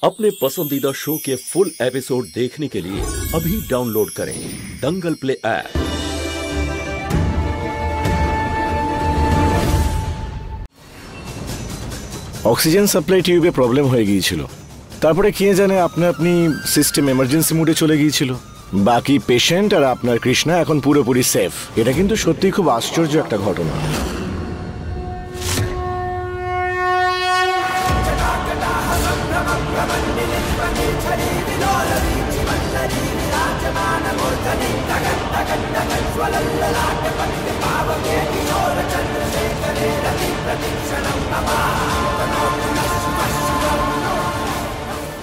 अपने पसंदीदा शो के फुल एपिसोड देखने के लिए अभी डाउनलोड करें दंगल प्ले ऐप। অক্সিজেন সাপ্লাই টিউবে প্রবলেম হয়ে গিয়েছিল, তারপরে কে জানে আপনি সিস্টেম এমার্জেন্সি মোডে চলে গিয়েছিল। বাকি পেশেন্ট আর আপনার কৃষ্ণা এখন পুরোপুরি সেফ। এটা কিন্তু সত্যি খুব আশ্চর্য একটা ঘটনা।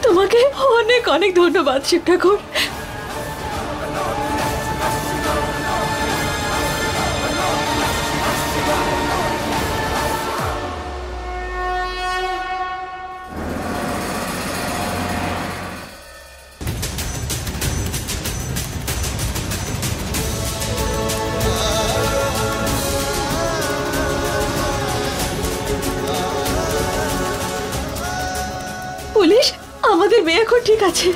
তোমাকে অনেক অনেক ধন্যবাদ শিব ঠাকুর। পুলিশ, আমাদের মেয়ে এখন ঠিক আছে।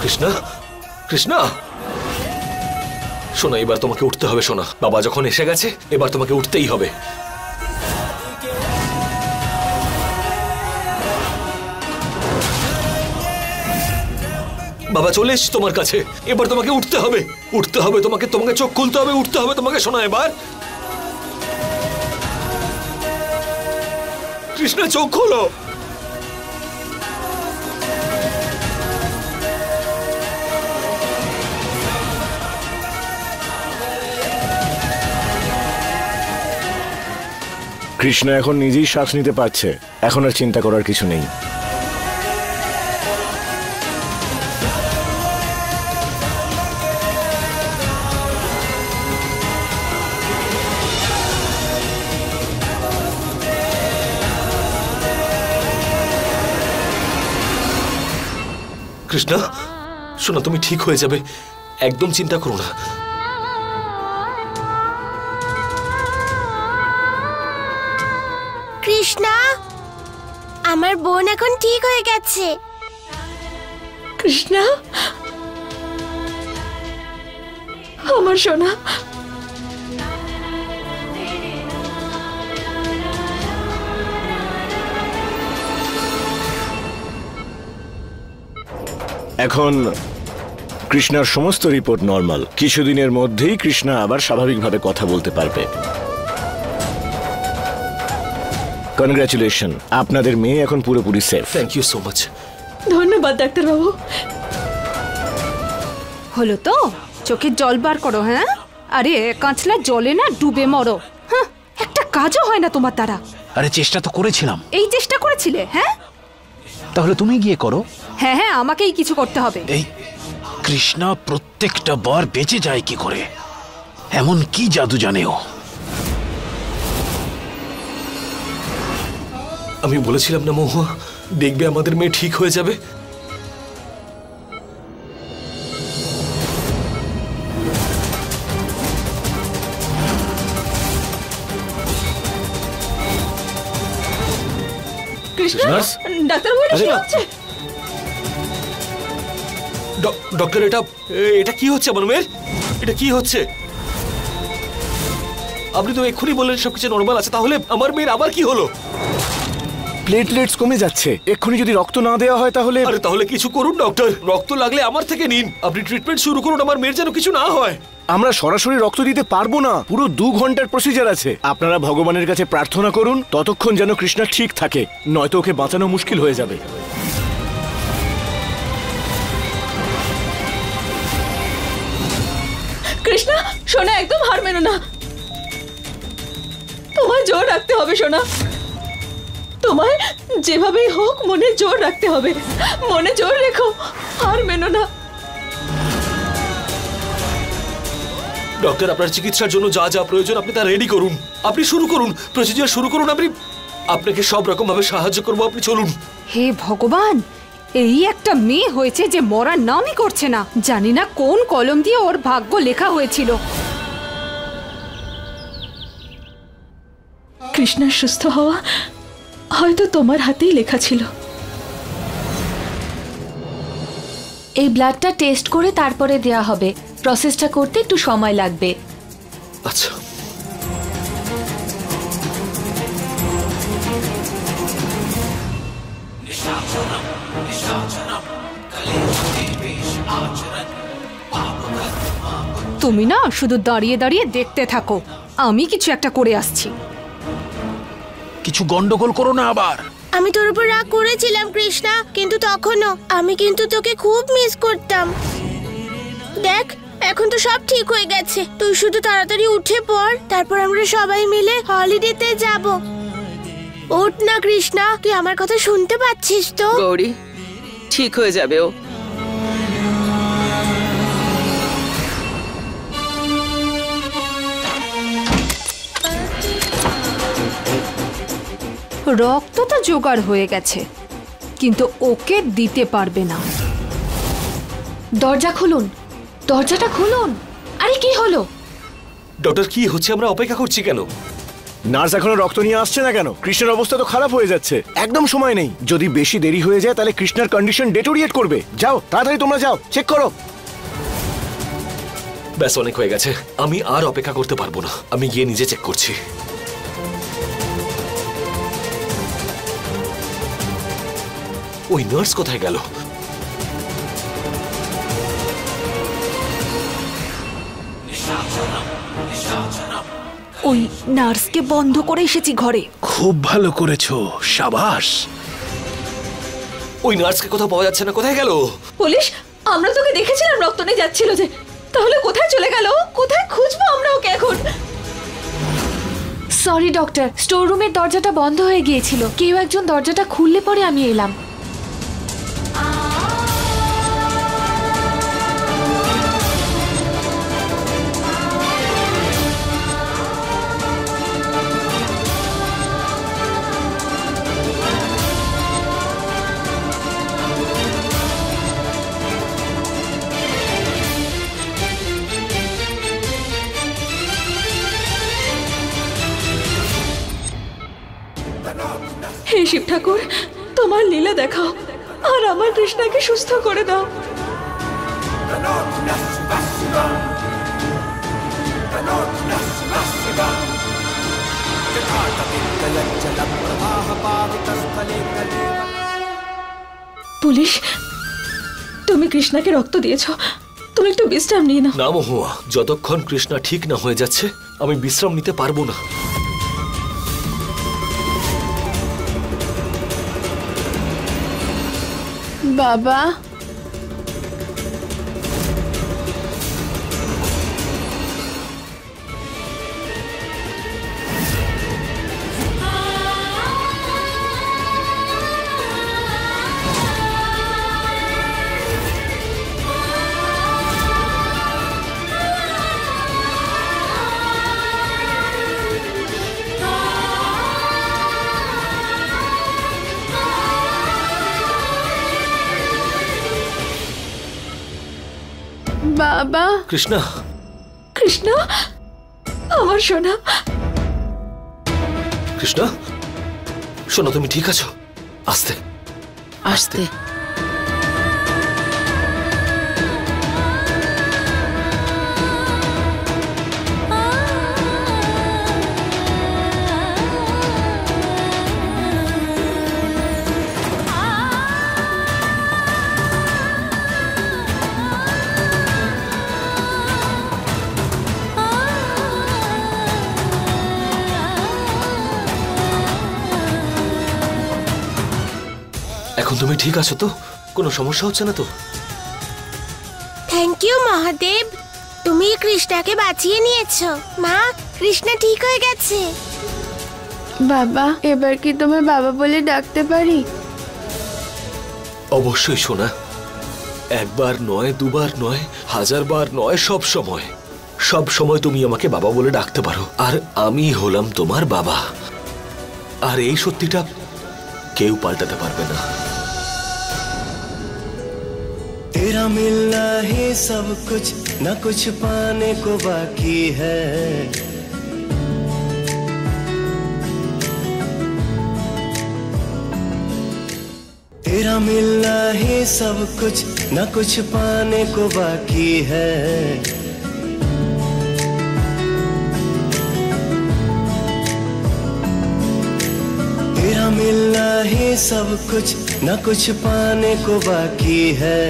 কৃষ্ণা, কৃষ্ণা, শোনা, এবার তোমাকে উঠতে হবে। শোনা, বাবা যখন এসে গেছে এবার তোমাকে উঠতেই হবে। বাবা চলে এসছি তোমার কাছে, এবার তোমাকে উঠতে হবে, উঠতে হবে তোমাকে, তোমাকে চোখ খুলতে হবে, উঠতে হবে তোমাকে। শোনা, এবার কৃষ্ণা চোখ খোলো। কৃষ্ণা এখন নিজেই শ্বাস নিতে পারছে, এখন আর চিন্তা করার কিছু নেই। কৃষ্ণা শোনা, তুমি ঠিক হয়ে যাবে, একদম চিন্তা করো না। কৃষ্ণা, আমার বোন এখন ঠিক হয়ে গেছে। কৃষ্ণা, আমার সোনা। এখন কৃষ্ণার সমস্ত রিপোর্ট নর্মাল। কিছুদিনের মধ্যেই কৃষ্ণা আবার স্বাভাবিকভাবে কথা বলতে পারবে। কনগ্রাচুলেশন, আপনাদের মেয়ে এখন পুরোপুরি safe. Thank you so much. ধন্যবাদ ডাক্তারবাবু। হলো তো, চোখের জল বার করো। হ্যাঁ, আরে কাঁচলা জলে না ডুবে মরো। হ্যাঁ, একটা কাজও হয় না তোমার দ্বারা। আরে চেষ্টা তো করেছিলাম। এই চেষ্টা করেছিলে? হ্যাঁ, তাহলে তুমি গিয়ে করো। হ্যাঁ হ্যাঁ, আমাকেই কিছু করতে হবে। এই কৃষ্ণা প্রত্যেকটা বার বেঁচে যায় কি করে? এমন কি জাদু জানে ও? আমি বলেছিলাম না মহুয়া, দেখবে আমাদের মেয়ে ঠিক হয়ে যাবে। কৃষ্ণা, ডাক্তারবাবু এটা কি হচ্ছে? ডক্টর, এটা কি হচ্ছে আমার মেয়ের? এটা কি হচ্ছে? আপনি তো এক্ষুনি বললেন সবকিছু নর্মাল আছে, তাহলে আমার মেয়ের আবার কি হলো? প্লেটলেটস কমে যাচ্ছে, এক্ষুনি যদি রক্ত না দেওয়া হয় তাহলে। আরে তাহলে কিছু করুন ডক্টর, রক্ত লাগলে আমার থেকে নিন, আপনি ট্রিটমেন্ট শুরু করুন, আমার মেয়ের যেন কিছু না হয়। আমরা সরাসরি রক্ত দিতে পারবো না, পুরো 2 ঘন্টার প্রসিজার আছে। আপনারা ভগবানের কাছে প্রার্থনা করুন ততক্ষণ যেন কৃষ্ণা ঠিক থাকে, নয়তো ওকে বাঁচানো মুশকিল হয়ে যাবে। কৃষ্ণা সোনা, একদম হার মেনো না। তোমায় জোর রাখতে হবে সোনা, তোমায় যেভাবেই হোক মনে জোর রাখতে হবে। মনে জোর রেখো, হার মেনো না। ডক্টর, আপনার চিকিৎসার জন্য যা যা প্রয়োজন আপনি তা রেডি করুন, আপনি শুরু করুন, প্রসিজার শুরু করুন। আপনাকে সব রকম ভাবে সাহায্য করবো, আপনি চলুন। হে ভগবান, এই একটা মেয়ে হয়েছে যে মরার নামই করছে না। জানি না কোন কলম দিয়ে ওর ভাগ্য লেখা হয়েছিল। কৃষ্ণার সুস্থ হওয়া হয়তো তোমার হাতেই লেখা ছিল। এই ব্লাডটা টেস্ট করে তারপরে দেয়া হবে। প্রসেসটা করতে একটু সময় লাগবে। আচ্ছা, তুমি না শুধু দাঁড়িয়ে দাঁড়িয়ে দেখতে থাকো, আমি কিছু একটা করে আসছি। কিছু গন্ডগোল করো না আবার। আমি তোর উপর রাগ করেছিলাম কৃষ্ণা, কিন্তু তখনও আমি কিন্তু তোকে খুব মিস করতাম। দেখ এখন তো সব ঠিক হয়ে গেছে, তুই শুধু তাড়াতাড়ি উঠে পড়, তারপর আমরা সবাই মিলে হলিডেতে যাব। ওঠ না কৃষ্ণা, তুই আমার কথা শুনতে পাচ্ছিস তো? গৌরী, ঠিক হয়ে যাবে ও। রক্ত তো জোগাড় হয়ে গেছে, কিন্তু ওকে দিতে পারবে না। দরজা খুলুন, দরজাটা খুলুন। আরে কি হলো? ডক্টর কি হচ্ছে? আমরা অপেক্ষা করছি কেন? নার্স এখনো রক্ত নিয়ে আসছে না কেন? কৃষ্ণের অবস্থা তো খারাপ হয়ে যাচ্ছে, একদম সময় নেই। যদি বেশি দেরি হয়ে যায় তাহলে কৃষ্ণের কন্ডিশন ডেটোরিয়েট করবে। যাও তাড়াতাড়ি তোমরা যাও, চেক করো। ব্যাস অনেক হয়ে গেছে, আমি আর অপেক্ষা করতে পারবো না। আমি গিয়ে নিজে চেক করছি। ওই নার্স কোথায় গেল? ওই নার্সকে বন্ধ করে এসেছি ঘরে। খুব ভালো করেছো, সাবাস। ওই নার্সকে কোথাও পাওয়া যাচ্ছে না, কোথায় গেল? পুলিশ, আমরা তোকে দেখেছিলাম রক্ত নিয়ে যাচ্ছিল যে, তাহলে কোথায় চলে গেল? কোথায় খুঁজবো আমরা ওকে এখন? সরি ডক্টর, স্টোর রুমের দরজাটা বন্ধ হয়ে গিয়েছিল। কেউ একজন দরজাটা খুললে পরে আমি এলাম। হে শিব ঠাকুর, তোমার লীলা দেখাও আর আমার কৃষ্ণাকে সুস্থ করে দাও। পুলিশ, তুমি কৃষ্ণাকে রক্ত দিয়েছো, তুমি একটু বিশ্রাম নিয়ে নাও। না মহুয়া, যতক্ষণ কৃষ্ণা ঠিক না হয়ে যাচ্ছে আমি বিশ্রাম নিতে পারবো না। বাবা, বাবা, কৃষ্ণা, কৃষ্ণা আমার সোনা। কৃষ্ণা শোনো, তুমি ঠিক আছো? আস্তে আস্তে। এখন তুমি ঠিক আছো তো? কোনো সমস্যা হচ্ছে না তো? থ্যাংক ইউ মহাদেব, তুমি কৃষ্ণাকে বাঁচিয়ে নিয়েছো। মা, কৃষ্ণা ঠিক হয়ে গেছে। বাবা, এবার কি তোমার বাবা বলে ডাকতে পারি? অবশ্যই সোনা, একবার নয়, দুবার নয়, হাজারবার নয়, সব সময় তুমি আমাকে বাবা বলে ডাকতে পারো। আর আমি হলাম তোমার বাবা। আর এই সত্যিটা কেউ পাল্টাতে পারবে না। तेरा मिलना ही सब कुछ, न कुछ पाने को बाकी है। तेरा मिलना ही सब कुछ, न कुछ पाने को बाकी है। तेरा मिलना ही सब कुछ, न कुछ पाने को बाकी है।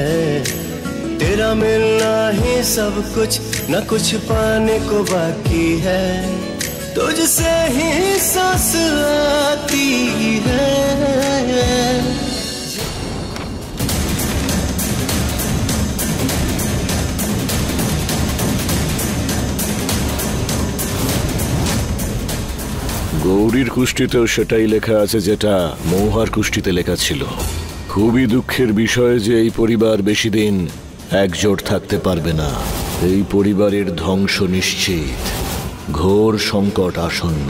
तेरा मिलना ही सब कुछ, न कुछ पाने को बाकी है। तुझसे ही सांस आती है। গৌরীর কুষ্ঠিতেও সেটাই লেখা আছে যেটা মৌহার কুষ্ঠিতে লেখা ছিল। খুবই দুঃখের বিষয় যে এই পরিবার বেশি দিন একজোট থাকতে পারবে না। এই পরিবারের ধ্বংস নিশ্চিত, ঘোর সংকট আসন্ন।